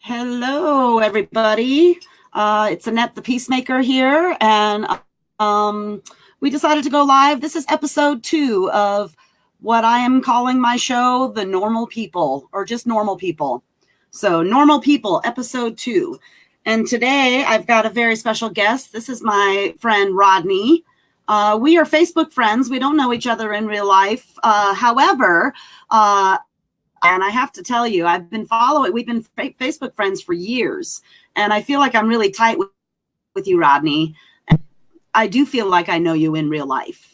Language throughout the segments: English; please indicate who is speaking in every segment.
Speaker 1: Hello, everybody. It's Annette The Peacemaker here, and we decided to go live. This is episode 2 of what I am calling my show, The Normal People, or just Normal People. So, Normal People, episode 2. And today I've got a very special guest. This is my friend Rodney. We are Facebook friends. We don't know each other in real life. However, and I have to tell you, we've been Facebook friends for years, and I feel like I'm really tight with you, Rodney. And I do feel like I know you in real life,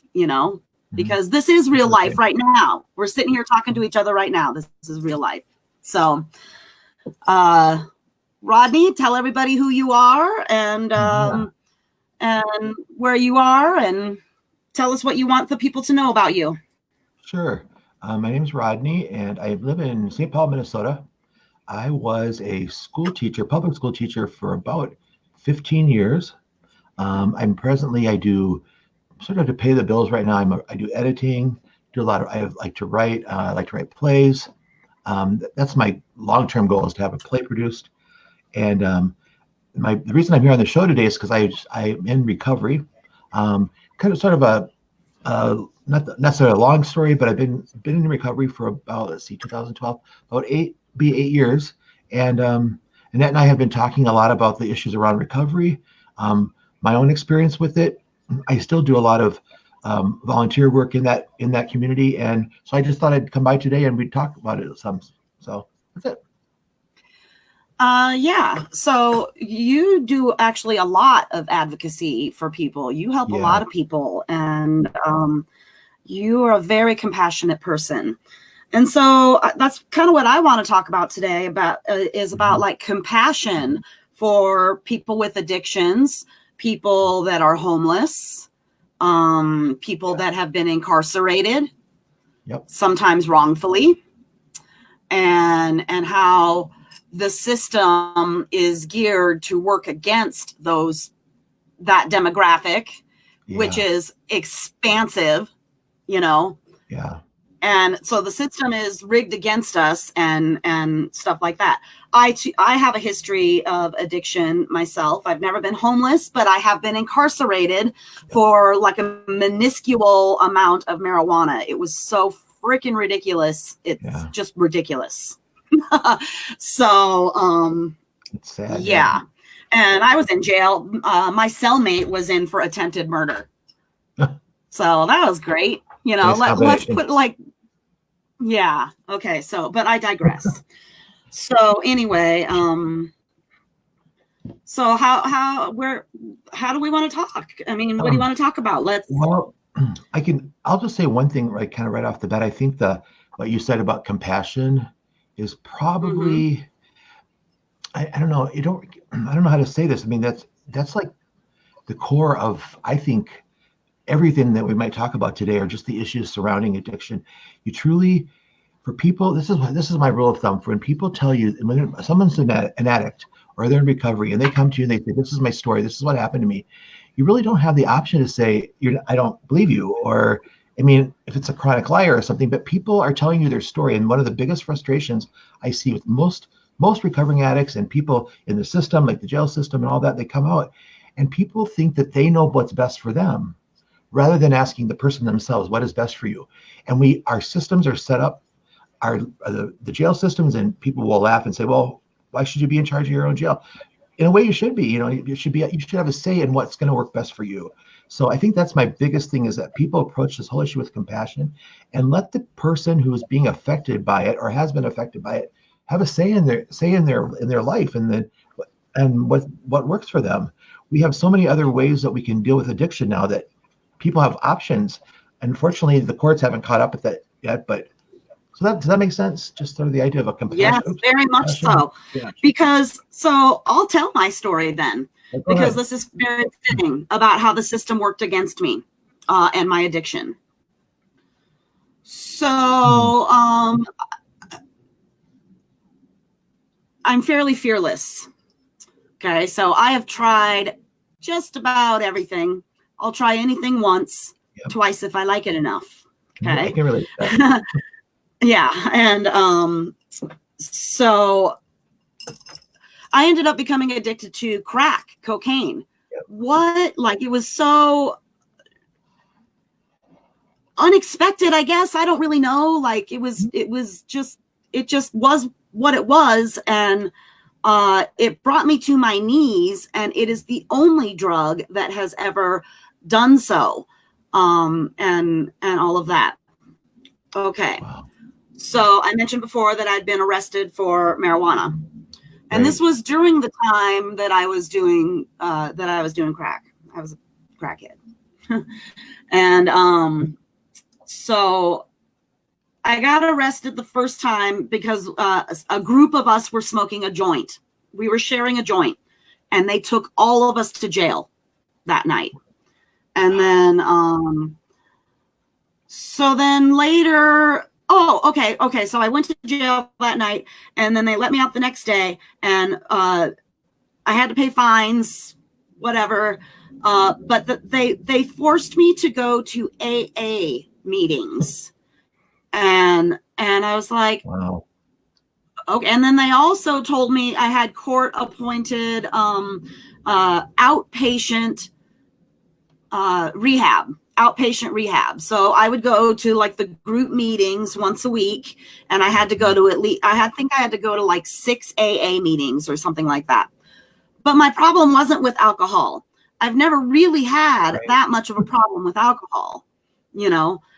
Speaker 1: because this is real life right now. We're sitting here talking to each other right now. This is real life. So, Rodney, tell everybody who you are and where you are, and tell us what you want the people to know about you.
Speaker 2: Sure. My name is Rodney, and I live in St. Paul, Minnesota. I was a public school teacher for about 15 years. I do sort of to pay the bills right now. I do editing, I like to write plays. That's my long-term goal, is to have a play produced. And the reason I'm here on the show today is because I'm in recovery. Kind of sort of a not necessarily a long story, but I've been in recovery for about 2012, about 8 years. And Annette and I have been talking a lot about the issues around recovery, my own experience with it. I still do a lot of volunteer work in that community, and so I just thought I'd come by today and we'd talk about it some. So that's it.
Speaker 1: Yeah. So you do actually a lot of advocacy for people. You help a lot of people, and you are a very compassionate person. And so that's kind of what I want to talk about today about like compassion for people with addictions, people that are homeless, people that have been incarcerated, sometimes wrongfully, and how the system is geared to work against that demographic, which is expansive, and so the system is rigged against us and stuff like that. I have a history of addiction myself. I've never been homeless, but I have been incarcerated for like a minuscule amount of marijuana. It was so freaking ridiculous. It's just ridiculous. So,
Speaker 2: it's sad.
Speaker 1: Yeah. And I was in jail. My cellmate was in for attempted murder. So that was great. Let's put okay. So, but I digress. So anyway, so how do we want to talk? I mean, what do you want to talk about?
Speaker 2: I'll just say one thing right off the bat. I think what you said about compassion is probably, I don't know. I don't know how to say this. I mean, that's like the core of, I think, everything that we might talk about today, are just the issues surrounding addiction. You truly, for people, this is my rule of thumb. For when people tell you, when someone's an addict or they're in recovery and they come to you and they say, "This is my story. This is what happened to me," you really don't have the option to say, "I don't believe you," or, I mean, if it's a chronic liar or something. But people are telling you their story, and one of the biggest frustrations I see with most recovering addicts and people in the system, like the jail system and all that, they come out and people think that they know what's best for them, rather than asking the person themselves, what is best for you? And our systems are set up, the jail systems, and people will laugh and say, well, why should you be in charge of your own jail? In a way, you should be. You should have a say in what's going to work best for you. So I think that's my biggest thing, is that people approach this whole issue with compassion and let the person who is being affected by it or has been affected by it have a say in their life and what works for them. We have so many other ways that we can deal with addiction now that people have options. Unfortunately, the courts haven't caught up with that yet, but does that make sense? Just sort of the idea of a compassion.
Speaker 1: Yes, very much so. Yeah. So I'll tell my story then, because this is very fitting about how the system worked against me and my addiction. So I'm fairly fearless. Okay, so I have tried just about everything. I'll try anything once, twice if I like it enough. Okay.
Speaker 2: I can relate to that.
Speaker 1: Yeah. And so I ended up becoming addicted to crack cocaine.
Speaker 2: Yep.
Speaker 1: What? Like, it was so unexpected, I guess. I don't really know. Like, it just was what it was. And it brought me to my knees, and it is the only drug that has ever done so. And all of that. Okay.
Speaker 2: Wow.
Speaker 1: So I mentioned before that I'd been arrested for marijuana. And this was during the time that I was doing crack. I was a crackhead. And so I got arrested the first time because a group of us were smoking a joint. We were sharing a joint, and they took all of us to jail that night. And then so then later, okay. So I went to jail that night, and then they let me out the next day, and I had to pay fines, whatever. But they forced me to go to AA meetings, and I was like,
Speaker 2: wow.
Speaker 1: Okay. And then they also told me I had court appointed outpatient rehab. So I would go to like the group meetings once a week, and I had to go to I think I had to go to like 6 AA meetings or something like that. But my problem wasn't with alcohol. I've never really had that much of a problem with alcohol,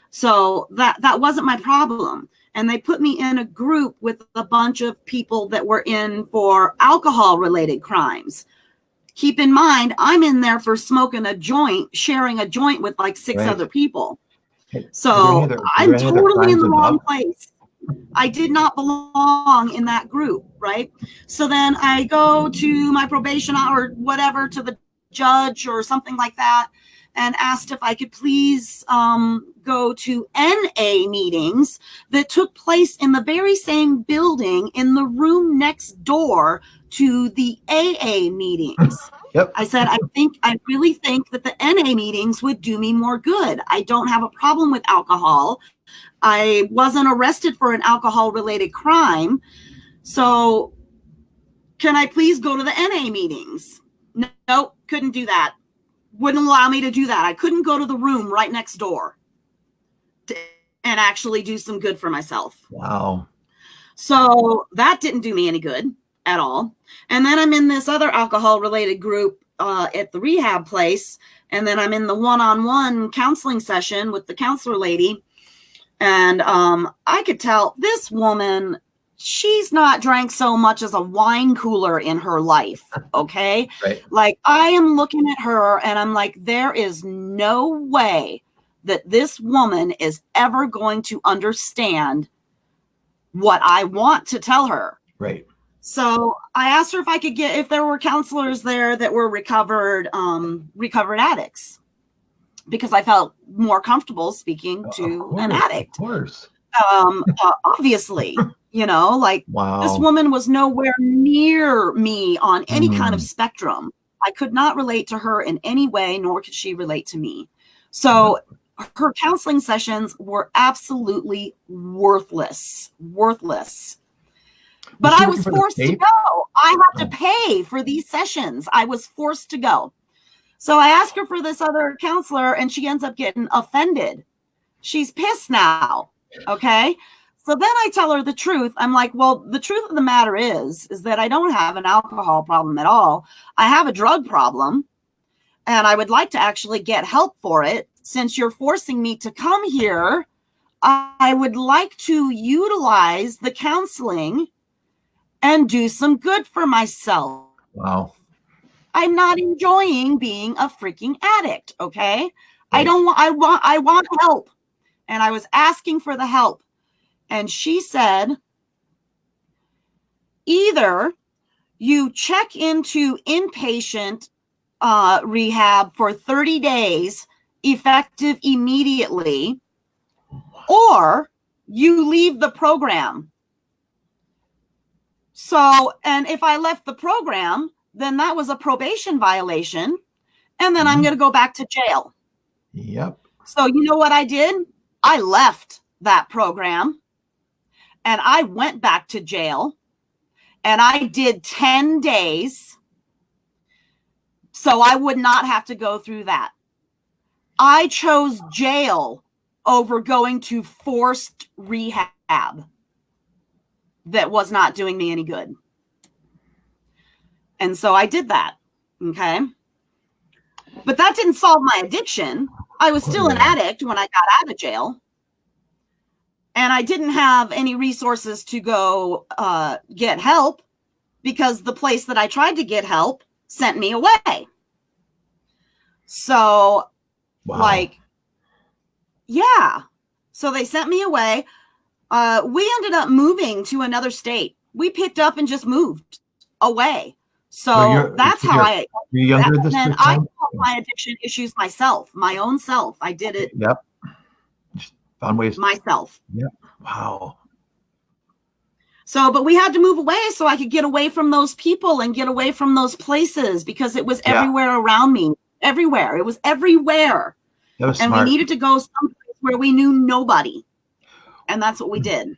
Speaker 1: so that wasn't my problem. And they put me in a group with a bunch of people that were in for alcohol related crimes. Keep in mind, I'm in there for smoking a joint, sharing a joint with like 6 other people. So I'm totally in the wrong place. I did not belong in that group, right? So then I go to my probation or whatever, to the judge or something like that, and asked if I could please go to NA meetings that took place in the very same building in the room next door to the AA meetings.
Speaker 2: Yep.
Speaker 1: I said, I really think that the NA meetings would do me more good. I don't have a problem with alcohol. I wasn't arrested for an alcohol related crime. So can I please go to the NA meetings? No, couldn't do that. Wouldn't allow me to do that. I couldn't go to the room right next door and actually do some good for myself.
Speaker 2: Wow.
Speaker 1: So that didn't do me any good at all. And then I'm in this other alcohol related group at the rehab place. And then I'm in the one-on-one counseling session with the counselor lady. And I could tell this woman, she's not drank so much as a wine cooler in her life. Okay.
Speaker 2: Right.
Speaker 1: Like, I am looking at her and I'm like, there is no way that this woman is ever going to understand what I want to tell her.
Speaker 2: Right.
Speaker 1: So I asked her if there were counselors there that were recovered addicts, because I felt more comfortable speaking to an addict.
Speaker 2: Of course.
Speaker 1: Obviously, like,
Speaker 2: wow.
Speaker 1: This woman was nowhere near me on any kind of spectrum. I could not relate to her in any way, nor could she relate to me. So her counseling sessions were absolutely worthless. But I was forced to go. I had to pay for these sessions. I was forced to go. So I asked her for this other counselor, and she ends up getting offended. She's pissed now. Okay. So then I tell her the truth. I'm like, well, the truth of the matter is that I don't have an alcohol problem at all. I have a drug problem, and I would like to actually get help for it. Since you're forcing me to come here, I would like to utilize the counseling and do some good for myself.
Speaker 2: Wow.
Speaker 1: I'm not enjoying being a freaking addict. Okay.
Speaker 2: Right.
Speaker 1: I want help. And I was asking for the help. And she said, either you check into inpatient rehab for 30 days, effective immediately, or you leave the program. So, and if I left the program, then that was a probation violation. And then I'm going to go back to jail.
Speaker 2: Yep.
Speaker 1: So you know what I did? I left that program and I went back to jail. And I did 10 days so I would not have to go through that. I chose jail over going to forced rehab that was not doing me any good. And so I did that. Okay. But that didn't solve my addiction. I was still an addict when I got out of jail. And I didn't have any resources to go get help because the place that I tried to get help sent me away. So, yeah. So they sent me away. We ended up moving to another state. We picked up and just moved away. So that's how I.
Speaker 2: You're younger this
Speaker 1: and
Speaker 2: time?
Speaker 1: I solved my addiction issues myself, my own self. I did it.
Speaker 2: Yep. Just found ways.
Speaker 1: Myself.
Speaker 2: Yep. Wow.
Speaker 1: So, but we had to move away so I could get away from those people and get away from those places because it was everywhere around me. Everywhere. It was everywhere.
Speaker 2: That was
Speaker 1: and
Speaker 2: smart.
Speaker 1: We needed to go someplace where we knew nobody. And that's what we did.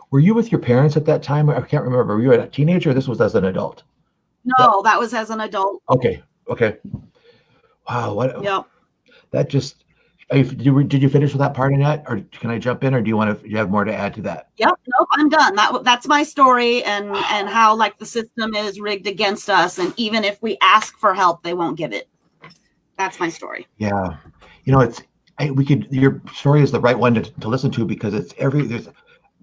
Speaker 2: Were you with your parents at that time? I can't remember. Were you a teenager or this was as an adult?
Speaker 1: No, that was as an adult.
Speaker 2: Okay. Wow. What?
Speaker 1: Yep.
Speaker 2: That just. Did you finish with that part, Annette, or can I jump in, or do you have more to add to that?
Speaker 1: Yep. Nope. I'm done. That's my story, and how like the system is rigged against us, and even if we ask for help, they won't give it. That's my story.
Speaker 2: Yeah. Your story is the right one to listen to because there's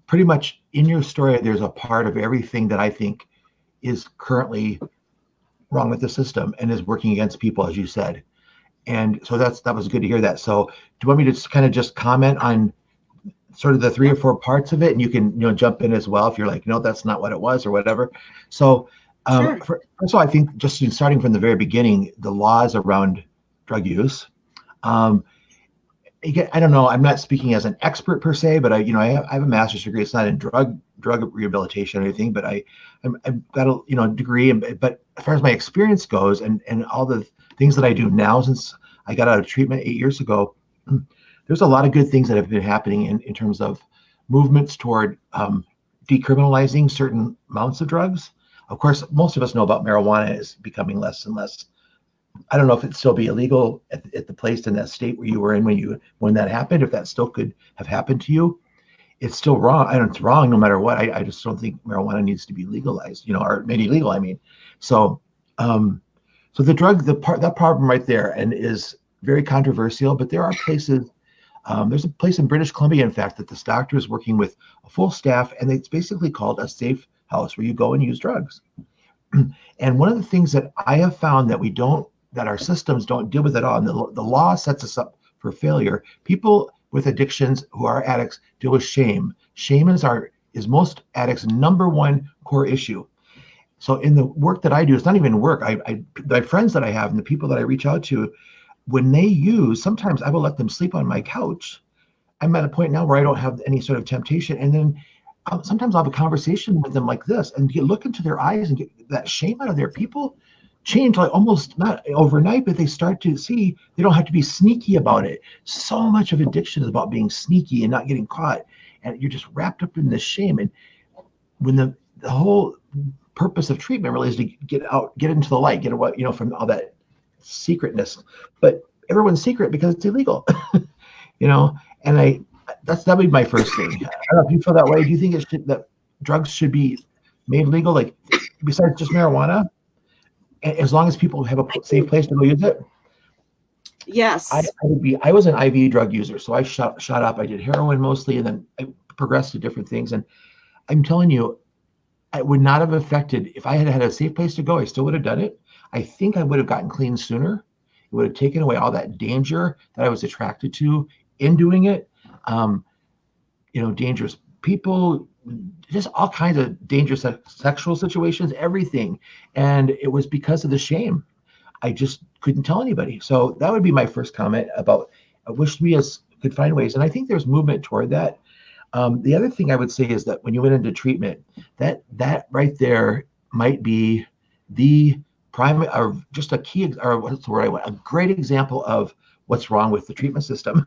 Speaker 2: pretty much in your story, there's a part of everything that I think is currently wrong with the system and is working against people, as you said. And so that was good to hear that. So do you want me to just kind of just comment on sort of the 3 or 4 parts of it? And you can, jump in as well if you're like, no, that's not what it was or whatever. So
Speaker 1: Sure.
Speaker 2: First of all, I think just starting from the very beginning, the laws around drug use, I don't know. I'm not speaking as an expert per se, but I have a master's degree. It's not in drug rehabilitation or anything, but I've got a degree. But as far as my experience goes, and all the things that I do now since I got out of treatment 8 years ago, there's a lot of good things that have been happening in terms of movements toward decriminalizing certain amounts of drugs. Of course, most of us know about marijuana is becoming less and less. I don't know if it'd still be illegal at the place in that state where you were in when that happened, if that still could have happened to you. It's still wrong. I don't. It's wrong no matter what. I just don't think marijuana needs to be legalized, or made illegal. I mean, so that problem right there, and is very controversial. But there are places. There's a place in British Columbia, in fact, that this doctor is working with a full staff, and it's basically called a safe house where you go and use drugs. And one of the things that I have found that our systems don't deal with at all, and the law sets us up for failure. People with addictions who are addicts deal with shame. Shame is most addicts' number one core issue. So in the work that I do, it's not even work. My friends that I have and the people that I reach out to, when they use, sometimes I will let them sleep on my couch. I'm at a point now where I don't have any sort of temptation. And then sometimes I'll have a conversation with them like this and look into their eyes and get that shame out of their people. Change like almost not overnight, but they start to see they don't have to be sneaky about it. So much of addiction is about being sneaky and not getting caught, and you're just wrapped up in this shame. And when the whole purpose of treatment really is to get into the light, get away, from all that secretness. But everyone's secret because it's illegal, And that'd be my first thing. I don't know if you feel that way. Do you think that drugs should be made legal, like besides just marijuana? As long as people have a safe place to go use it.
Speaker 1: Yes.
Speaker 2: I was an IV drug user, so I shot up. I did heroin mostly, and then I progressed to different things. And I'm telling you, I would not have affected if I had had a safe place to go. I still would have done it. I think I would have gotten clean sooner. It would have taken away all that danger that I was attracted to in doing it. Dangerous people, just all kinds of dangerous sexual situations, everything. And it was because of the shame. I just couldn't tell anybody. So that would be my first comment about, I wish we could find ways. And I think there's movement toward that. The other thing I would say is that when you went into treatment, that right there might be the prime, or just a key, or what's the word I want, a great example of what's wrong with the treatment system.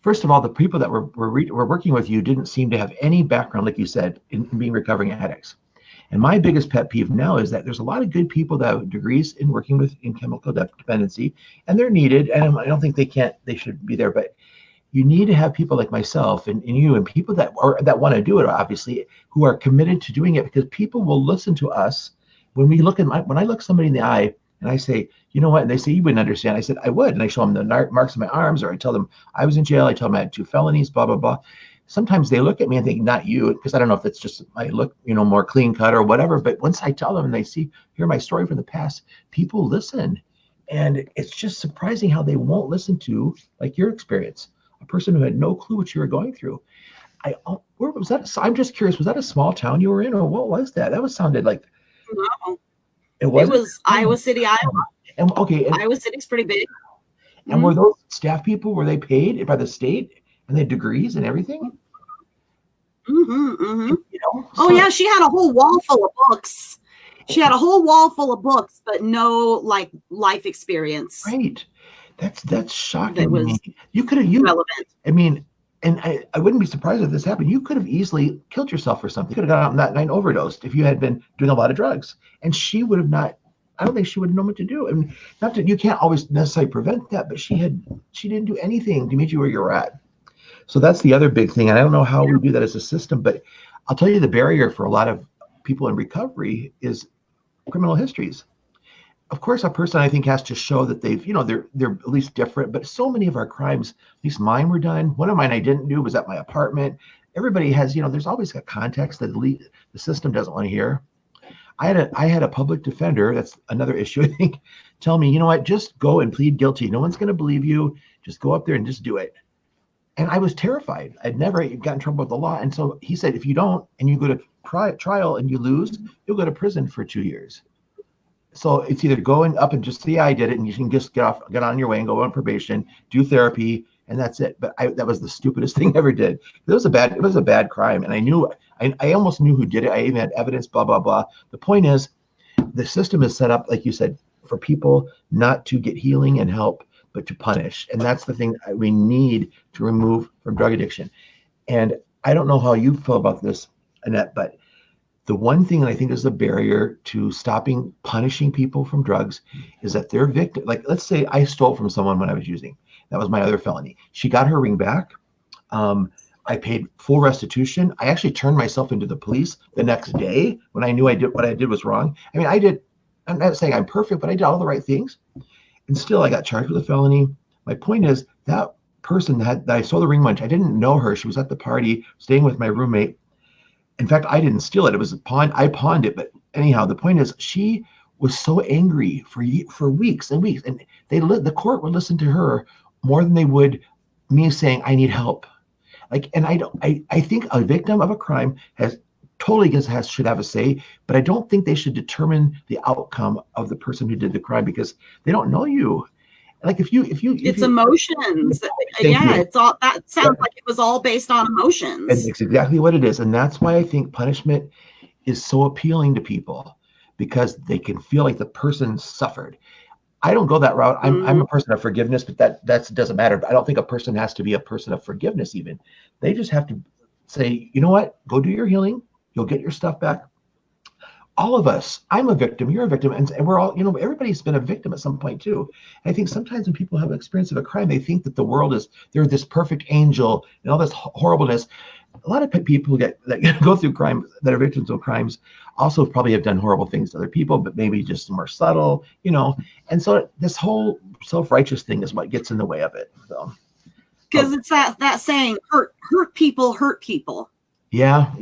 Speaker 2: first of all, the people that were working with you didn't seem to have any background, like you said, in being recovering addicts. And my biggest pet peeve now is that there's a lot of good people that have degrees in working in chemical dependency, and they're needed. And I don't think they should be there, but you need to have people like myself and you and people that want to do it, obviously, who are committed to doing it, because people will listen to us when we look when I look somebody in the eye and I say, you know what? And they say, you wouldn't understand. I said, I would. And I show them the marks on my arms, or I tell them I was in jail. I tell them I had 2 felonies, blah, blah, blah. Sometimes they look at me and think, not you, because I don't know if it's just my look, more clean cut or whatever. But once I tell them and they hear my story from the past, people listen. And it's just surprising how they won't listen to, like your experience, a person who had no clue what you were going through. Where was that? I'm just curious, was that a small town you were in, or what was that? That sounded like.
Speaker 1: No. It was Iowa City, Iowa.
Speaker 2: And
Speaker 1: Iowa City's pretty big.
Speaker 2: And were those staff people, were they paid by the state and they had degrees and everything?
Speaker 1: Oh yeah, she had a whole wall full of books. She had a whole wall full of books, but no like life experience.
Speaker 2: Right. That's shocking.
Speaker 1: That was
Speaker 2: you could have
Speaker 1: relevant.
Speaker 2: I mean, and I wouldn't be surprised if this happened. You could have easily killed yourself or something. You could have got out on that night and overdosed if you had been doing a lot of drugs. And she would have not. I don't think she would know what to do. And not that you can't always necessarily prevent that, but she didn't do anything to meet you where you're at. So that's the other big thing. And I don't know how we do that as a system, but I'll tell you the barrier for a lot of people in recovery is criminal histories. Of course, a person, I think, has to show that they've, they're at least different. But so many of our crimes, at least mine, were done. One of mine I didn't do was at my apartment. Everybody has, there's always a context that the system doesn't want to hear. I had a public defender, that's another issue, I think, tell me, you know what, just go and plead guilty. No one's going to believe you. Just go up there and just do it. And I was terrified. I'd never got in trouble with the law. And so he said, if you don't, and you go to trial and you lose, you'll go to prison for 2 years. So it's either going up and just say, yeah, I did it, and you can just get on your way and go on probation, do therapy, and that's it. But that was the stupidest thing I ever did. It was a bad crime. And I almost knew who did it. I even had evidence, blah, blah, blah. The point is, the system is set up, like you said, for people not to get healing and help, but to punish. And that's the thing we need to remove from drug addiction. And I don't know how you feel about this, Annette, but the one thing that I think is a barrier to stopping punishing people from drugs is that they're victim. Like, let's say I stole from someone when I was using. That was my other felony. She got her ring back. I paid full restitution. I actually turned myself into the police the next day when I knew what I did was wrong. I mean, I'm not saying I'm perfect, but I did all the right things. And still I got charged with a felony. My point is that person that I stole the ring munch, I didn't know her. She was at the party staying with my roommate. In fact, I didn't steal it. It was I pawned it. But anyhow, the point is she was so angry for weeks and weeks. And the court would listen to her more than they would me saying, I need help. And I think a victim of a crime should have a say, but I don't think they should determine the outcome of the person who did the crime because they don't know you. Like if you
Speaker 1: it's emotions. Yeah, it's all that sounds like it was all based on emotions.
Speaker 2: And it's exactly what it is. And that's why I think punishment is so appealing to people, because they can feel like the person suffered. I don't go that route. I'm a person of forgiveness, but that doesn't matter. I don't think a person has to be a person of forgiveness even. They just have to say, you know what, go do your healing. You'll get your stuff back. All of us, I'm a victim, you're a victim, and we're all, everybody's been a victim at some point too. And I think sometimes when people have an experience of a crime, they think that the world they're this perfect angel and all this horribleness. A lot of people that go through crime, that are victims of crimes, also probably have done horrible things to other people, but maybe just more subtle, And so this whole self-righteous thing is what gets in the way of it. So,
Speaker 1: because it's that saying, hurt people hurt people.
Speaker 2: Yeah.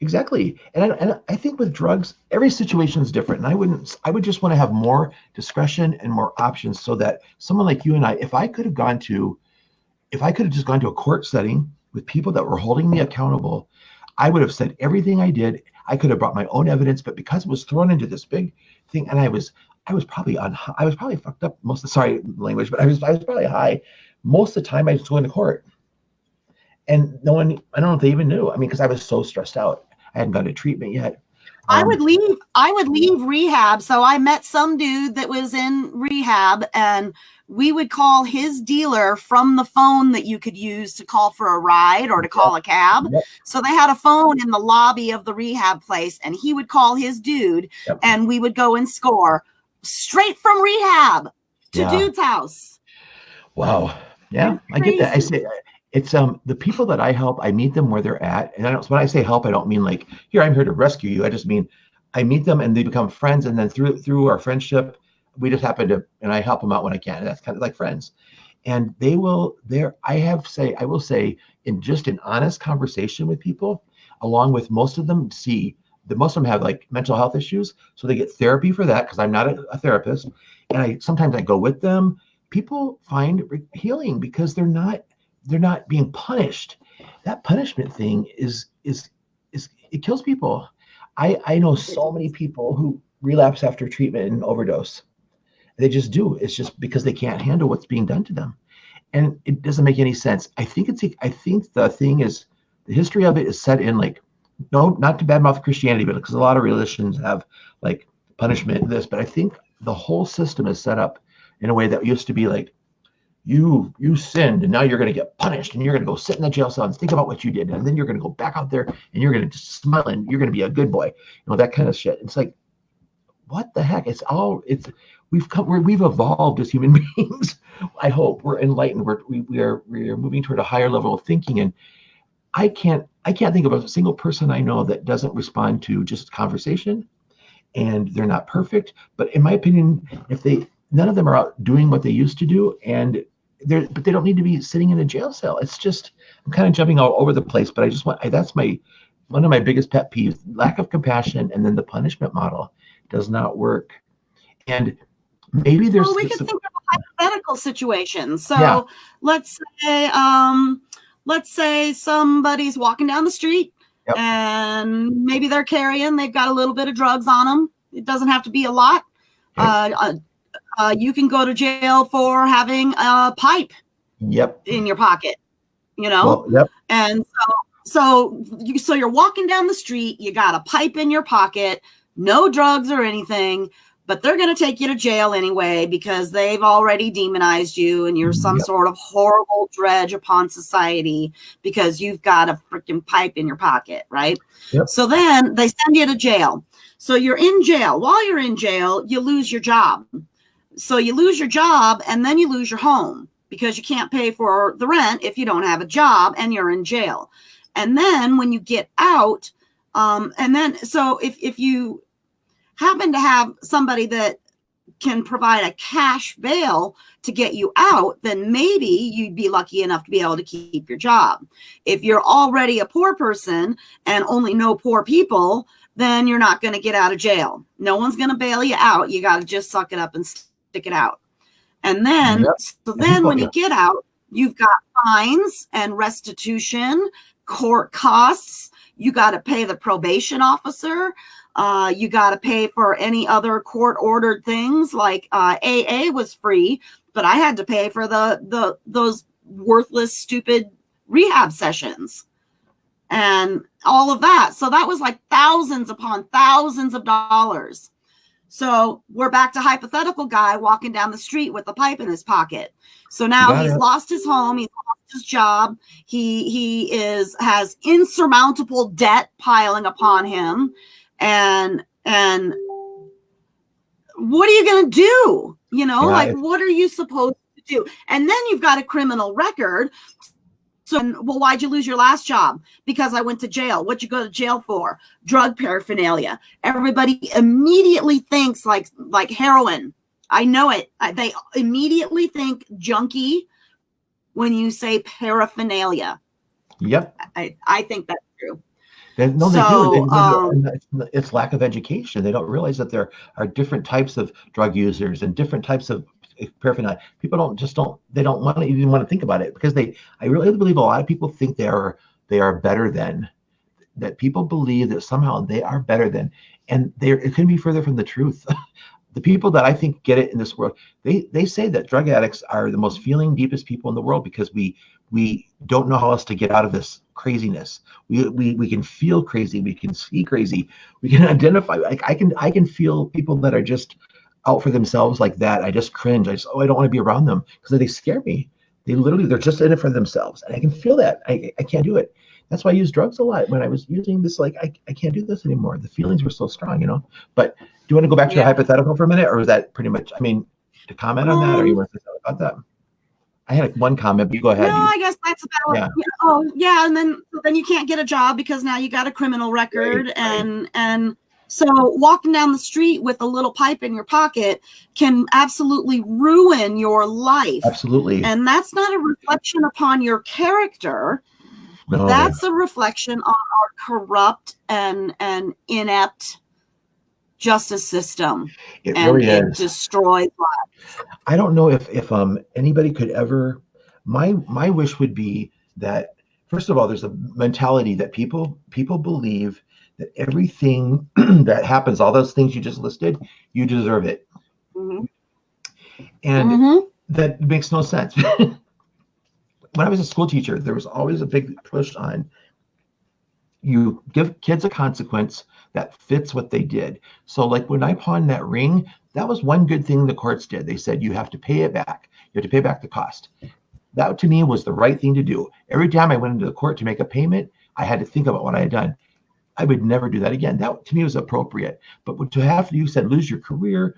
Speaker 2: Exactly. And I think with drugs, every situation is different. And I would just want to have more discretion and more options so that someone like you and I, if I could have just gone to a court setting with people that were holding me accountable, I would have said everything I did. I could have brought my own evidence, but because it was thrown into this big thing, and I was probably fucked up most of the, sorry language, but I was probably high most of the time I was going to court. And no one, I don't know if they even knew. I mean, because I was so stressed out. I hadn't gone to treatment yet.
Speaker 1: I would leave rehab. So I met some dude that was in rehab, and we would call his dealer from the phone that you could use to call for a ride or to call a cab.
Speaker 2: Yep.
Speaker 1: So they had a phone in the lobby of the rehab place, and he would call his dude, and we would go and score straight from rehab to dude's house.
Speaker 2: Wow. Yeah, I get that. I say it's the people that I help, I meet them where they're at. And when I say help, I don't mean like, here, I'm here to rescue you. I just mean I meet them and they become friends. And then through our friendship, we just happen to, and I help them out when I can. And that's kind of like friends. And I will say in just an honest conversation with people, along with most of them most of them have like mental health issues. So they get therapy for that because I'm not a therapist. And sometimes I go with them. People find healing because they're not being punished. That punishment thing is it kills people. I know so many people who relapse after treatment and overdose. They just do. It's just because they can't handle what's being done to them. And it doesn't make any sense. I think the thing is, the history of it is set in like, no, not to badmouth Christianity, but because a lot of religions have like punishment this, but I think the whole system is set up in a way that used to be like, you sinned and now you're going to get punished and you're going to go sit in the jail cell and think about what you did. And then you're going to go back out there and you're going to just smile and you're going to be a good boy. That kind of shit. It's like, what the heck? We've evolved as human beings. I hope we're enlightened. We are moving toward a higher level of thinking. And I can't think of a single person I know that doesn't respond to just conversation, and they're not perfect. But in my opinion, none of them are out doing what they used to do, but they don't need to be sitting in a jail cell. It's just, I'm kind of jumping all over the place, but that's one of my biggest pet peeves: lack of compassion, and then the punishment model does not work. And maybe we
Speaker 1: can think of a hypothetical situation. So let's say somebody's walking down the street, and maybe they've got a little bit of drugs on them. It doesn't have to be a lot. You can go to jail for having a pipe in your pocket, And so you're walking down the street, you got a pipe in your pocket, no drugs or anything, but they're going to take you to jail anyway because they've already demonized you and you're some sort of horrible dredge upon society because you've got a freaking pipe in your pocket, right? So then they send you to jail. So you're in jail. While you're in jail, you lose your job. So you lose your job and then you lose your home because you can't pay for the rent if you don't have a job and you're in jail. And then when you get out, so if you happen to have somebody that can provide a cash bail to get you out, then maybe you'd be lucky enough to be able to keep your job. If you're already a poor person and only know poor people, then you're not going to get out of jail. No one's going to bail you out. You got to just suck it up and stick it out. And then, when you get out, you've got fines and restitution, court costs. You got to pay the probation officer. You got to pay for any other court ordered things like AA was free, but I had to pay for those worthless, stupid rehab sessions and all of that. So that was like thousands upon thousands of dollars. So we're back to hypothetical guy walking down the street with a pipe in his pocket. So now he's lost his home. He's lost his job. He has insurmountable debt piling upon him. And what are you going to do? What are you supposed to do? And then you've got a criminal record. So, why'd you lose your last job? Because I went to jail. What'd you go to jail for? Drug paraphernalia. Everybody immediately thinks like heroin. I know it. They immediately think junkie when you say paraphernalia.
Speaker 2: Yep.
Speaker 1: I think that's true.
Speaker 2: They do. It's lack of education. They don't realize that there are different types of drug users and different types of paraphernalia. People don't want to even want to think about it because I really believe a lot of people think they are better than, that people believe that somehow they are better than, and it couldn't be further from the truth. The people that I think get it in this world, they say that drug addicts are the most feeling deepest people in the world because we don't know how else to get out of this craziness. We can feel crazy. We can see crazy. We can identify. Like I can feel people that are just out for themselves like that. I just cringe. I don't want to be around them because they scare me. They're just in it for themselves, and I can feel that. I can't do it. That's why I use drugs a lot. When I was using this, like I can't do this anymore. The feelings were so strong, But do you want to go back to your hypothetical for a minute, or is that pretty much? I mean, to comment on that, or you want to say something about that? I had one comment, but you go ahead.
Speaker 1: No, I guess that's about. Yeah. And then you can't get a job because now you got a criminal record, and so walking down the street with a little pipe in your pocket can absolutely ruin your life.
Speaker 2: Absolutely.
Speaker 1: And that's not a reflection upon your character.
Speaker 2: No.
Speaker 1: That's a reflection on our corrupt and inept justice system.
Speaker 2: It really is.
Speaker 1: It destroys lives.
Speaker 2: I don't know if anybody could ever. My wish would be that, first of all, there's a mentality that people believe that everything that happens, all those things you just listed, you deserve it.
Speaker 1: Mm-hmm.
Speaker 2: And that makes no sense. When I was a school teacher, there was always a big push on you give kids a consequence that fits what they did. So like when I pawned that ring, that was one good thing the courts did. They said, you have to pay it back. You have to pay back the cost. That to me was the right thing to do. Every time I went into the court to make a payment, I had to think about what I had done. I would never do that again. That to me was appropriate. But to have, you said, lose your career,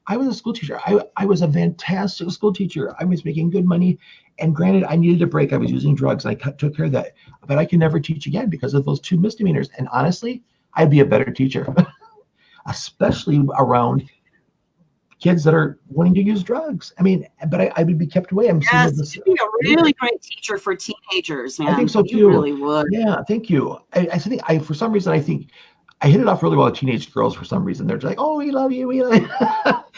Speaker 2: I was a school teacher. I was a fantastic school teacher. I was making good money. And granted, I needed a break. I was using drugs. I took care of that. But I can never teach again because of those 2 misdemeanors. And honestly, I'd be a better teacher, especially around kids that are wanting to use drugs. I mean, but I would be kept away.
Speaker 1: You'd be a really great teacher for teenagers, man.
Speaker 2: I think so too.
Speaker 1: You really would.
Speaker 2: Yeah, thank you. I for some reason, I think I hit it off really well with teenage girls for some reason. They're just like, oh, we love you. We love you.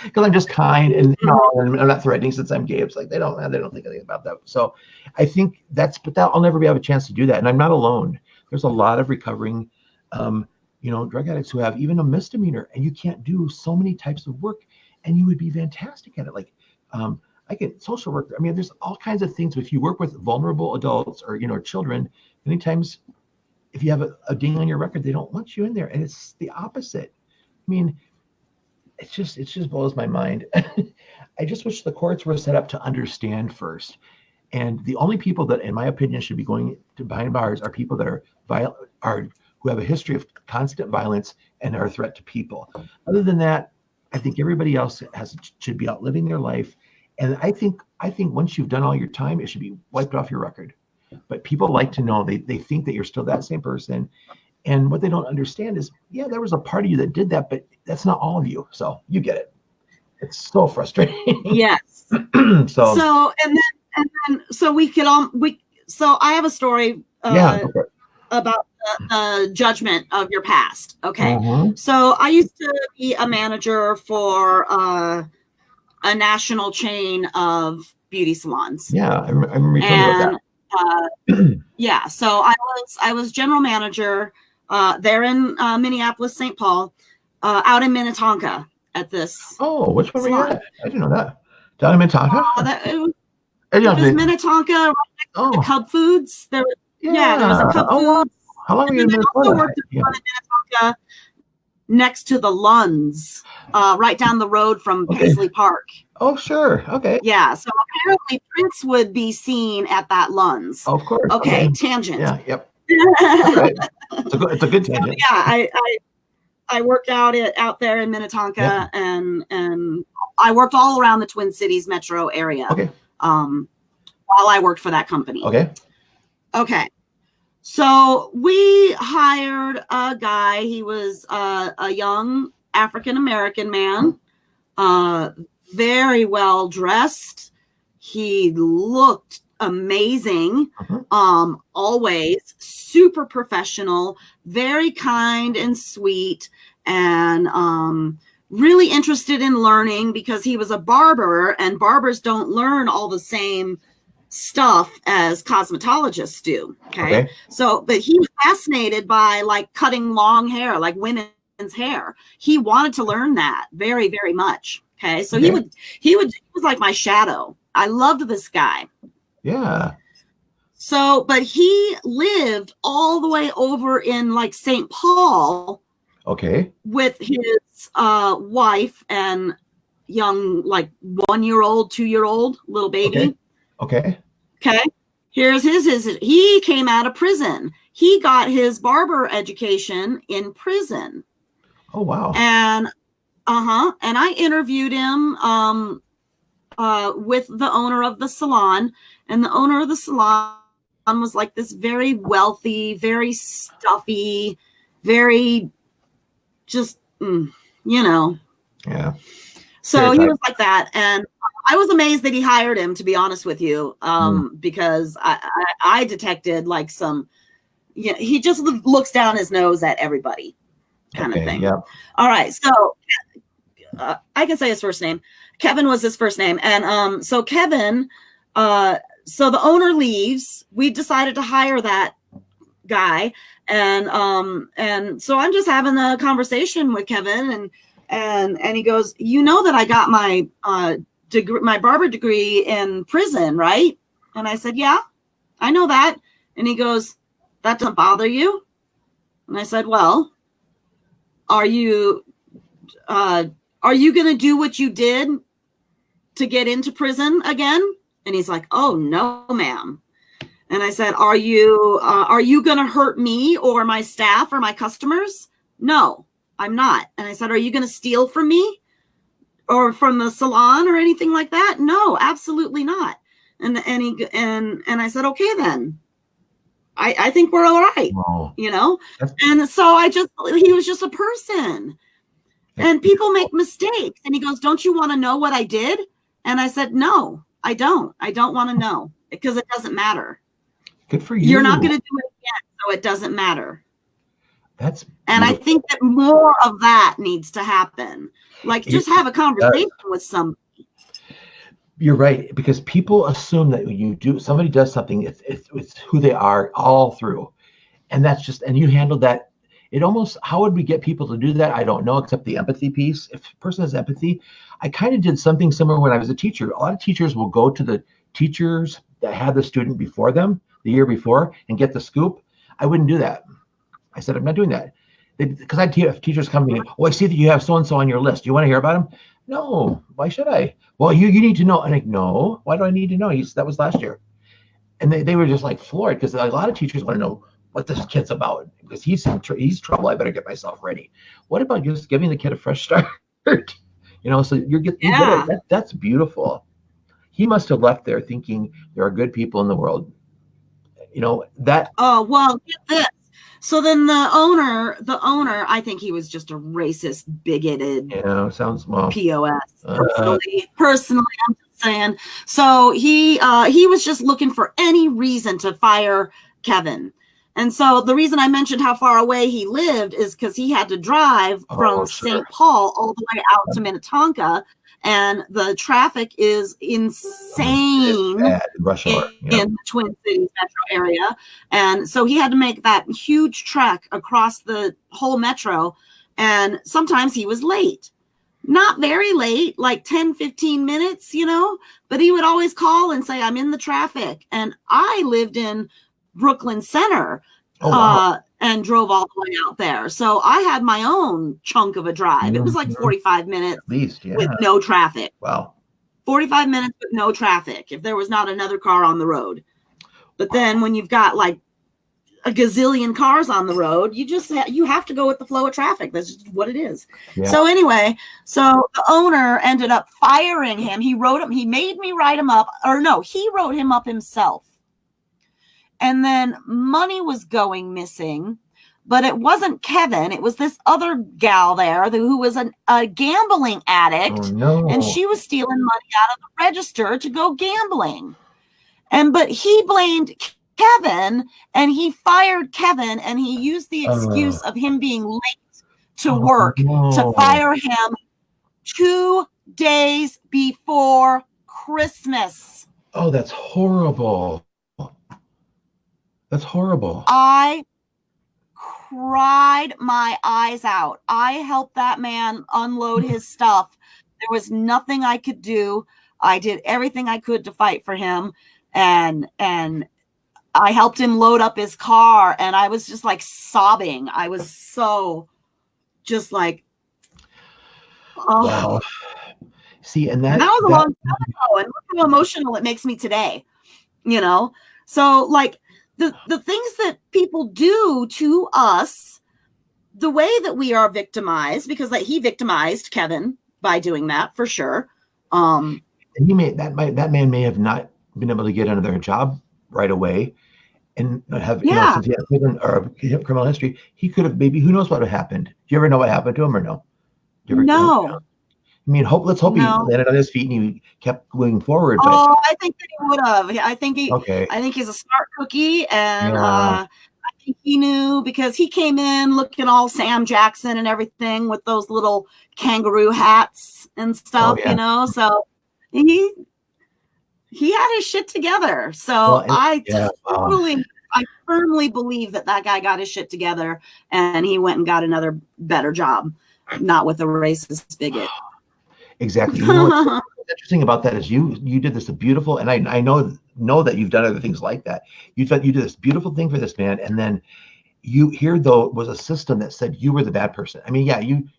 Speaker 2: Because I'm just kind and and I'm not threatening since I'm gay. It's like they don't think anything about that. So I think but I'll never have a chance to do that. And I'm not alone. There's a lot of recovering, drug addicts who have even a misdemeanor, and you can't do so many types of work, and you would be fantastic at it. Like, I get social work. I mean, there's all kinds of things. If you work with vulnerable adults or, children, many times if you have a ding on your record, they don't want you in there. And it's the opposite. I mean, it just blows my mind. I just wish the courts were set up to understand first. And the only people that, in my opinion, should be going to behind bars are people that who have a history of constant violence and are a threat to people. Other than that, I think everybody else should be out living their life. And I think once you've done all your time, it should be wiped off your record. But people like to know, they think that you're still that same person. And what they don't understand is, yeah, there was a part of you that did that, but that's not all of you. So you get it. It's so frustrating.
Speaker 1: Yes. So I have a story about the judgment of your past. Okay.
Speaker 2: Mm-hmm.
Speaker 1: So I used to be a manager for a national chain of beauty salons.
Speaker 2: Yeah, I remember you talking about that.
Speaker 1: So I was general manager there in Minneapolis, St. Paul, out in Minnetonka at this.
Speaker 2: Oh, which one were you at? I didn't know that. Down in Minnetonka?
Speaker 1: It was Minnetonka, right next to Cub Foods. There was a Cub Foods.
Speaker 2: How long were you in Minnetonka?
Speaker 1: I also worked in Minnetonka next to the Lunds, right down the road from Paisley Park.
Speaker 2: Oh, sure. Okay.
Speaker 1: Yeah. So apparently Prince would be seen at that Lunds.
Speaker 2: Of course.
Speaker 1: Okay. Tangent.
Speaker 2: Yeah. Yep. Okay. It's a good tangent.
Speaker 1: So, yeah. I worked out there in Minnetonka, and I worked all around the Twin Cities metro area.
Speaker 2: Okay.
Speaker 1: While I worked for that company.
Speaker 2: Okay.
Speaker 1: So we hired a guy. He was a young African-American man, very well dressed. He looked amazing, always super professional, very kind and sweet, and really interested in learning because he was a barber, and barbers don't learn all the same stuff as cosmetologists do. Okay. So, but he was fascinated by like cutting long hair, like women's hair. He wanted to learn that very, very much. Okay. So he was like my shadow. I loved this guy.
Speaker 2: Yeah.
Speaker 1: So, but he lived all the way over in like St. Paul.
Speaker 2: Okay.
Speaker 1: With his wife and young, like 1-year-old, 2-year-old little baby.
Speaker 2: Okay.
Speaker 1: Okay. Here's his. He came out of prison. He got his barber education in prison.
Speaker 2: Oh, wow.
Speaker 1: And and I interviewed him with the owner of the salon, and the owner of the salon was like this very wealthy, very stuffy, very just,
Speaker 2: Yeah.
Speaker 1: So he was like that. And I was amazed that he hired him, to be honest with you, because I detected like he just looks down his nose at everybody kind of thing.
Speaker 2: Yeah.
Speaker 1: All right. So I can say his first name. Kevin was his first name. And so Kevin, so the owner leaves. We decided to hire that guy. And so I'm just having a conversation with Kevin, and he goes, that I got my degree, my barber degree in prison, right? And I said, yeah, I know that. And he goes, that doesn't bother you? And I said, well, are you going to do what you did to get into prison again? And he's like, oh no, ma'am. And I said, are you going to hurt me or my staff or my customers? No, I'm not. And I said, are you going to steal from me or from the salon or anything like that? No, absolutely not. And I said, okay, then I think we're all right.
Speaker 2: Wow.
Speaker 1: And so he was just a person, and people make mistakes. And he goes, don't you want to know what I did? And I said, no, I don't want to know, because it doesn't matter.
Speaker 2: Good for you.
Speaker 1: You're not going to do it again, so it doesn't matter.
Speaker 2: That's beautiful.
Speaker 1: And I think that more of that needs to happen. Like, just have a conversation with somebody.
Speaker 2: You're right, because people assume that when somebody does something, it's who they are all through, and that's just, and you handled that. How would we get people to do that? I don't know, except the empathy piece. If a person has empathy, I kind of did something similar when I was a teacher. A lot of teachers will go to the teachers that had the student before them, the year before, and get the scoop. I wouldn't do that. I said, I'm not doing that. Because I'd have teachers come to me, oh, I see that you have so-and-so on your list. Do you want to hear about him? No, why should I? Well, you need to know. And I'm like, no, why do I need to know? That was last year. And they were just like floored, because a lot of teachers want to know what this kid's about, because he's trouble. I better get myself ready. What about just giving the kid a fresh start? So you're getting that's beautiful. He must have left there thinking there are good people in the world. That.
Speaker 1: Oh, well, get this. So then the owner, I think he was just a racist, bigoted,
Speaker 2: sounds well,
Speaker 1: POS. Personally, I'm just saying. So he was just looking for any reason to fire Kevin. And so the reason I mentioned how far away he lived is because he had to drive from St. Paul all the way out to Minnetonka, and the traffic is insane
Speaker 2: rush hour
Speaker 1: in the Twin Cities metro area. And so he had to make that huge trek across the whole metro, and sometimes he was late. Not very late, like 10, 15 minutes, but he would always call and say, I'm in the traffic. And I lived in Brooklyn Center and drove all the way out there. So I had my own chunk of a drive. It was like 45 minutes
Speaker 2: at least,
Speaker 1: with no traffic.
Speaker 2: Wow.
Speaker 1: 45 minutes with no traffic if there was not another car on the road. But then when you've got like a gazillion cars on the road, you have to go with the flow of traffic. That's just what it is. Yeah. So anyway, the owner ended up firing him. He made me write him up, or no, he wrote him up himself. And then money was going missing, but it wasn't Kevin. It was this other gal there who was a gambling addict.
Speaker 2: Oh, no.
Speaker 1: And she was stealing money out of the register to go gambling. But he blamed Kevin, and he fired Kevin, and he used the excuse of him being late to work to fire him 2 days before Christmas.
Speaker 2: Oh, that's horrible. That's horrible.
Speaker 1: I cried my eyes out. I helped that man unload his stuff. There was nothing I could do. I did everything I could to fight for him. And I helped him load up his car, and I was just like sobbing. I was so just like, oh.
Speaker 2: Wow. See, and
Speaker 1: that was a long time ago, and look how emotional it makes me today, you know? So like the things that people do to us, the way that we are victimized, because like he victimized Kevin by doing that for sure.
Speaker 2: And that man may have not been able to get another job right away and have, since he had prison or criminal history, he could have maybe, who knows what would have happened. Do you ever know what happened to him or no?
Speaker 1: No.
Speaker 2: I mean, let's hope he landed on his feet and he kept moving forward. But
Speaker 1: I think that he would have. I think he's a smart cookie, and I think he knew, because he came in looking all Sam Jackson and everything with those little kangaroo hats and stuff, So he had his shit together. So I firmly believe that guy got his shit together, and he went and got another better job, not with a racist bigot.
Speaker 2: Exactly. What's interesting about that is you did this beautiful, and I know that you've done other things like that. You did this beautiful thing for this man, and then here though was a system that said you were the bad person. I mean,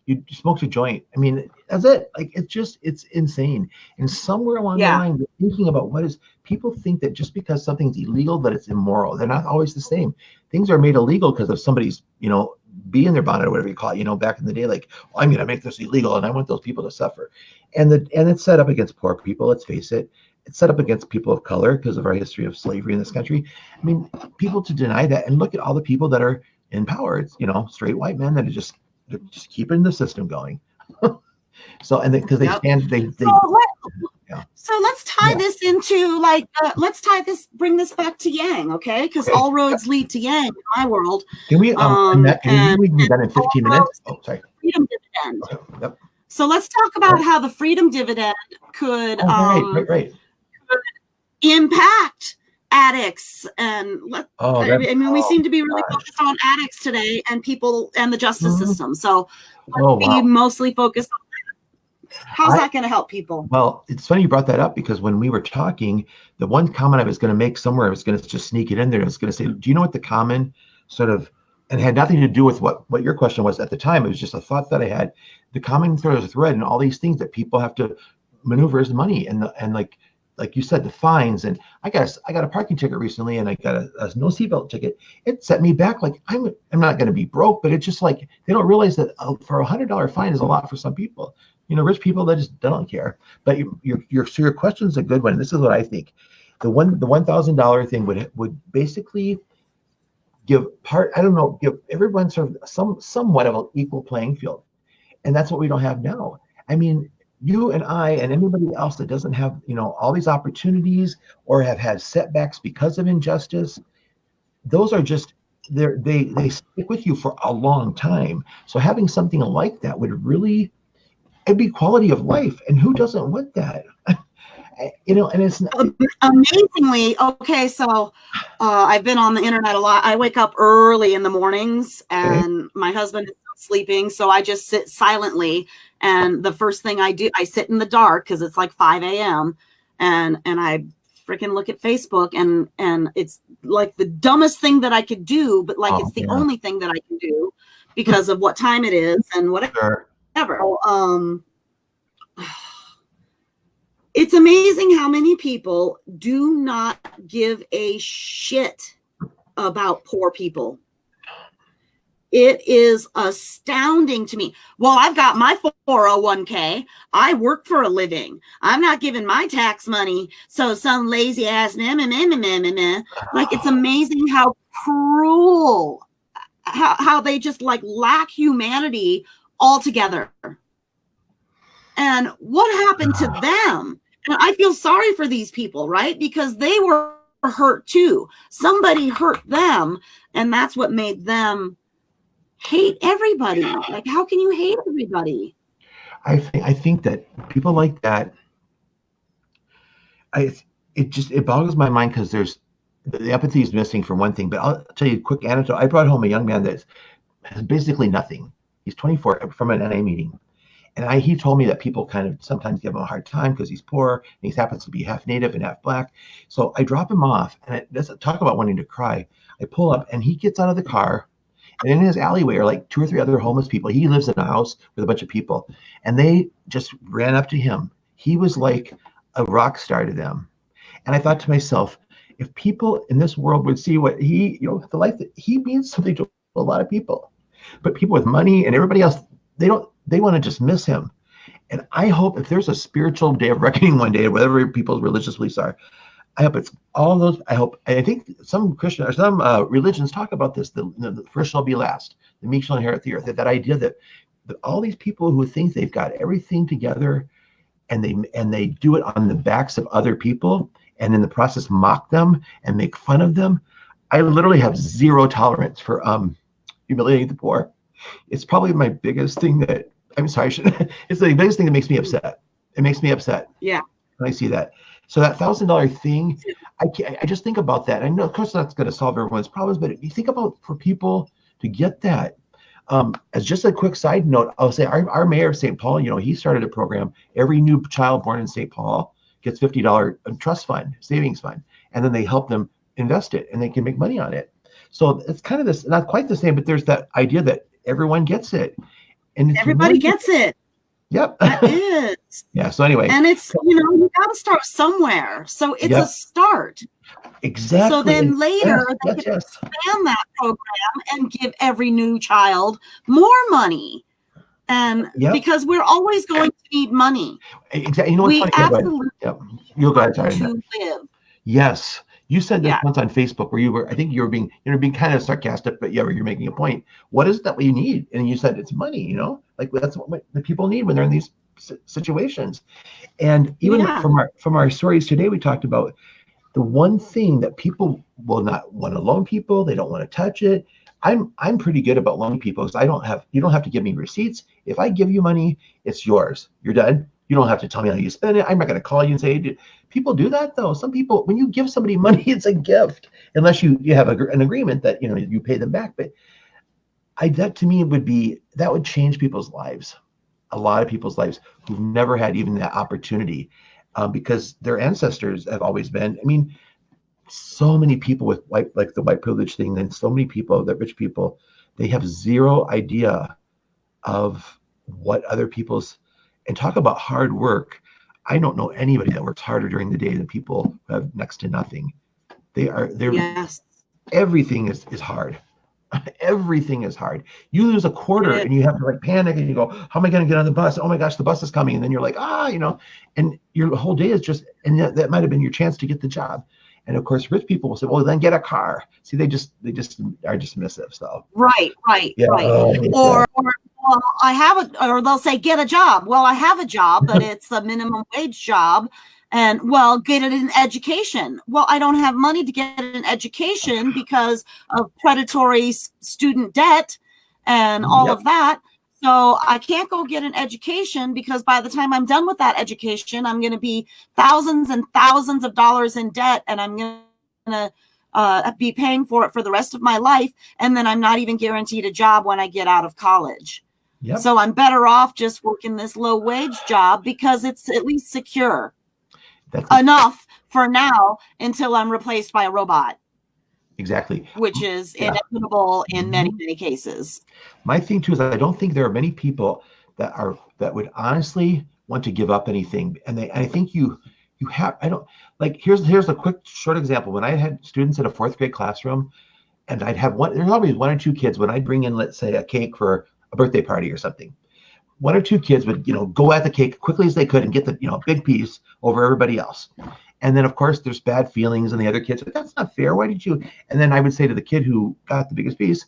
Speaker 2: you smoked a joint. I mean, that's it. Like it's insane. And somewhere along the line, we're thinking about people think that just because something's illegal that it's immoral. They're not always the same. Things are made illegal because of somebody's bee in their bonnet or whatever you call it, back in the day, like, I'm going to make this illegal and I want those people to suffer. And it's set up against poor people. Let's face it. It's set up against people of color because of our history of slavery in this country. I mean, people to deny that, and look at all the people that are in power. It's, straight white men that are just keeping the system going. So, and because they stand,
Speaker 1: So let's tie this into bring this back to Yang, okay? Because all roads lead to Yang in my world.
Speaker 2: Can we, Annette, can we do that in 15 minutes? Oh, sorry.
Speaker 1: Freedom dividend.
Speaker 2: Okay. Yep.
Speaker 1: So let's talk about how the freedom dividend could
Speaker 2: could
Speaker 1: impact addicts, and we seem to be really focused on addicts today, and people and the justice system. So let's be mostly focused on that. How's that going to help people?
Speaker 2: Well, it's funny you brought that up, because when we were talking, the one comment I was going to make somewhere, I was going to just sneak it in there. I was going to say, do you know what the common sort of, and it had nothing to do with what your question was at the time. It was just a thought that I had. The common sort of thread and all these things that people have to maneuver is money, and like you said, the fines. And I got a parking ticket recently, and I got a no seatbelt ticket. It set me back. Like I'm not going to be broke, but it's just like they don't realize that for $100 fine is a lot for some people. Rich people that just don't care. But your question's a good one. This is what I think. The $1,000 thing would basically give everyone sort of somewhat of an equal playing field, and that's what we don't have now. I mean, you and I and anybody else that doesn't have all these opportunities or have had setbacks because of injustice, those are just they stick with you for a long time. So having something like that it'd be quality of life, and who doesn't want that? And it's
Speaker 1: amazingly okay. So I've been on the internet a lot. I wake up early in the mornings, and my husband is sleeping, so I just sit silently. And the first thing I do, I sit in the dark because it's like 5 a.m. and I freaking look at Facebook, and it's like the dumbest thing that I could do, but it's the only thing that I can do because of what time it is and whatever. So, it's amazing how many people do not give a shit about poor people. It is astounding to me. Well, I've got my 401k. I work for a living. I'm not giving my tax money. So some lazy ass, like, it's amazing how cruel, how they just lack humanity altogether. And what happened to them? And I feel sorry for these people, right? Because they were hurt too. Somebody hurt them, and that's what made them hate everybody. Like, how can you hate everybody?
Speaker 2: I think that people like that, it boggles my mind, because the empathy is missing for one thing. But I'll tell you a quick anecdote. I brought home a young man that has basically nothing. He's 24 from an NA meeting, And he told me that people kind of sometimes give him a hard time because he's poor and he happens to be half Native and half Black. So I drop him off, and talk about wanting to cry. I pull up, and he gets out of the car, and in his alleyway are like 2 or 3 other homeless people. He lives in a house with a bunch of people, and they just ran up to him. He was like a rock star to them. And I thought to myself, if people in this world would see what he, the life that he means something to a lot of people, but people with money and everybody else, they want to just miss him. And I hope if there's a spiritual day of reckoning one day, whatever people's religious beliefs are, I hope it's all those. I think some Christian or some religions talk about this. The first shall be last. The meek shall inherit the earth. That idea that all these people who think they've got everything together, and they do it on the backs of other people, and in the process mock them and make fun of them. I literally have zero tolerance for humiliating the poor. It's probably my biggest thing that it's the biggest thing that makes me upset. It makes me upset.
Speaker 1: Yeah.
Speaker 2: When I see that. So that $1,000 thing, I just think about that. I know, of course, that's going to solve everyone's problems, but you think about for people to get that. As just a quick side note, I'll say our mayor of St. Paul, he started a program. Every new child born in St. Paul gets $50 trust fund, savings fund, and then they help them invest it, and they can make money on it. So it's kind of this, not quite the same, but there's that idea that everyone gets it, and
Speaker 1: everybody gets it.
Speaker 2: Yep.
Speaker 1: That is.
Speaker 2: Yeah. So anyway,
Speaker 1: and it's you got to start somewhere. So it's a start.
Speaker 2: Exactly.
Speaker 1: So then later they can expand that program and give every new child more money. And because we're always going to need money.
Speaker 2: Exactly. You know what's
Speaker 1: funny? Absolutely.
Speaker 2: You'll go ahead. Sorry.
Speaker 1: To live.
Speaker 2: Yes. You said this once on Facebook where I think you were being kind of sarcastic, but you're making a point. What is that we need? And you said it's money, like that's what the people need when they're in these situations. And even from our stories today, we talked about the one thing that people will not want to loan people. They don't want to touch it. I'm pretty good about loaning people because you don't have to give me receipts. If I give you money, it's yours. You're done. You don't have to tell me how you spend it. I'm not going to call you and say, people do that though. Some people, when you give somebody money, it's a gift, unless you have an agreement that, you pay them back. But that to me that would change people's lives, a lot of people's lives who've never had even that opportunity because their ancestors have always been, so many people with the white privilege thing, and so many people, the rich people, they have zero idea of what other people's. And talk about hard work. I don't know anybody that works harder during the day than people who have next to nothing. Everything is hard. Everything is hard. You lose a quarter and you have to panic and you go, how am I going to get on the bus? Oh my gosh, the bus is coming. And then you're like, and your whole day is just, and that might've been your chance to get the job. And of course, rich people will say, well, then get a car. See, they just are dismissive. So.
Speaker 1: Right. Or well, or they'll say, get a job. Well, I have a job, but it's a minimum wage job. And get it in education. Well, I don't have money to get an education because of predatory student debt and all of that. So I can't go get an education because by the time I'm done with that education, I'm going to be thousands and thousands of dollars in debt, and I'm going to be paying for it for the rest of my life. And then I'm not even guaranteed a job when I get out of college. Yep. So I'm better off just working this low wage job because it's at least secure enough for now until I'm replaced by a robot.
Speaker 2: Exactly.
Speaker 1: Which is inevitable in many, many cases.
Speaker 2: My thing too is I don't think there are many people that would honestly want to give up anything. And I think you have, here's a quick short example. When I had students in a 4th grade classroom, and I'd have there's always 1 or 2 kids when I'd bring in, let's say, a cake for a birthday party or something. 1 or 2 kids would, go at the cake quickly as they could and get the, big piece over everybody else. And then of course there's bad feelings and the other kids, that's not fair. Why did you? And then I would say to the kid who got the biggest piece,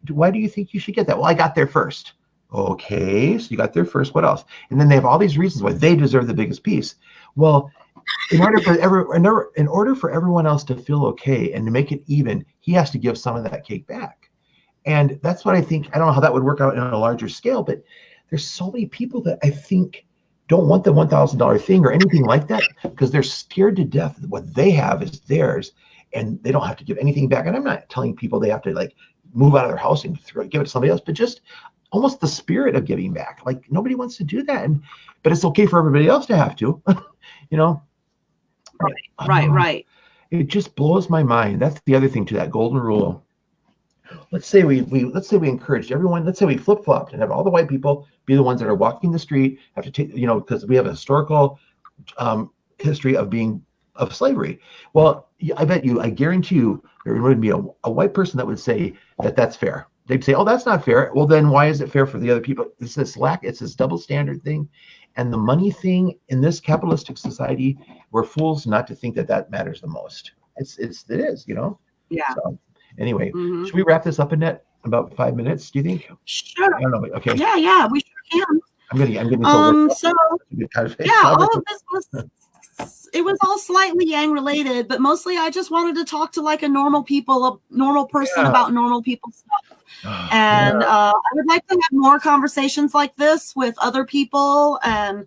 Speaker 2: why do you think you should get that? Well, I got there first. Okay, so you got there first. What else? And then they have all these reasons why they deserve the biggest piece. Well, in order for everyone else to feel okay and to make it even, he has to give some of that cake back. And that's what I think. I don't know how that would work out in a larger scale, but there's so many people that I think don't want the $1,000 thing or anything like that because they're scared to death that what they have is theirs and they don't have to give anything back. And I'm not telling people they have to move out of their house and give it to somebody else, but just almost the spirit of giving back. Like nobody wants to do that, but it's okay for everybody else to have to. You know.
Speaker 1: Right.
Speaker 2: It just blows my mind. That's the other thing to that golden rule. Let's say we encouraged everyone. Let's say we flip flopped and have all the white people be the ones that are walking the street, have to take, because we have a historical history of slavery. Well, I guarantee you, there would be a white person that would say that that's fair. They'd say, "Oh, that's not fair." Well, then why is it fair for the other people? It's this double standard thing, and the money thing in this capitalistic society. We're fools not to think that matters the most. It is.
Speaker 1: Yeah.
Speaker 2: So, anyway, should we wrap this up, Annette? About 5 minutes, do you think?
Speaker 1: Sure.
Speaker 2: I don't know. Okay.
Speaker 1: Yeah, we sure can.
Speaker 2: I'm getting
Speaker 1: so all of this was all slightly Yang related, but mostly I just wanted to talk to like a normal person about normal people stuff. And I would like to have more conversations like this with other people and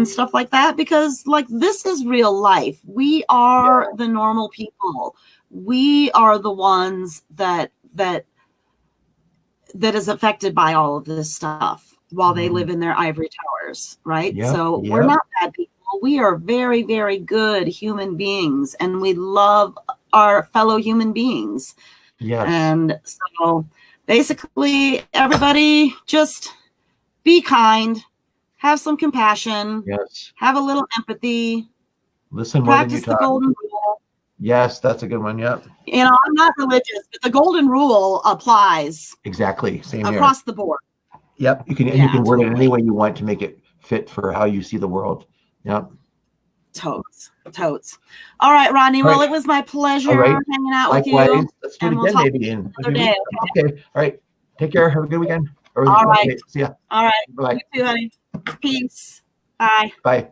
Speaker 1: stuff like that, because like this is real life. We are the normal people. We are the ones that is affected by all of this stuff while they live in their ivory towers, right? So we're not bad people. We are very, very good human beings, and we love our fellow human beings.
Speaker 2: Yes.
Speaker 1: And so basically, everybody just be kind, have some compassion, have a little empathy,
Speaker 2: listen more than you
Speaker 1: practice the
Speaker 2: talk.
Speaker 1: golden rule.
Speaker 2: Yes, that's a good one. Yep.
Speaker 1: I'm not religious, but the golden rule applies
Speaker 2: exactly same
Speaker 1: across the board.
Speaker 2: Yep. You can word it any way you want to make it fit for how you see the world. Yep.
Speaker 1: Totes. All right, Rodney. Well, it was my pleasure hanging out with you.
Speaker 2: Let's do it again, maybe.
Speaker 1: Another day.
Speaker 2: Okay. All right. Take care. Have a good weekend.
Speaker 1: All right.
Speaker 2: See ya.
Speaker 1: All right.
Speaker 2: Bye.
Speaker 1: You too, honey. Peace. Bye.
Speaker 2: Bye.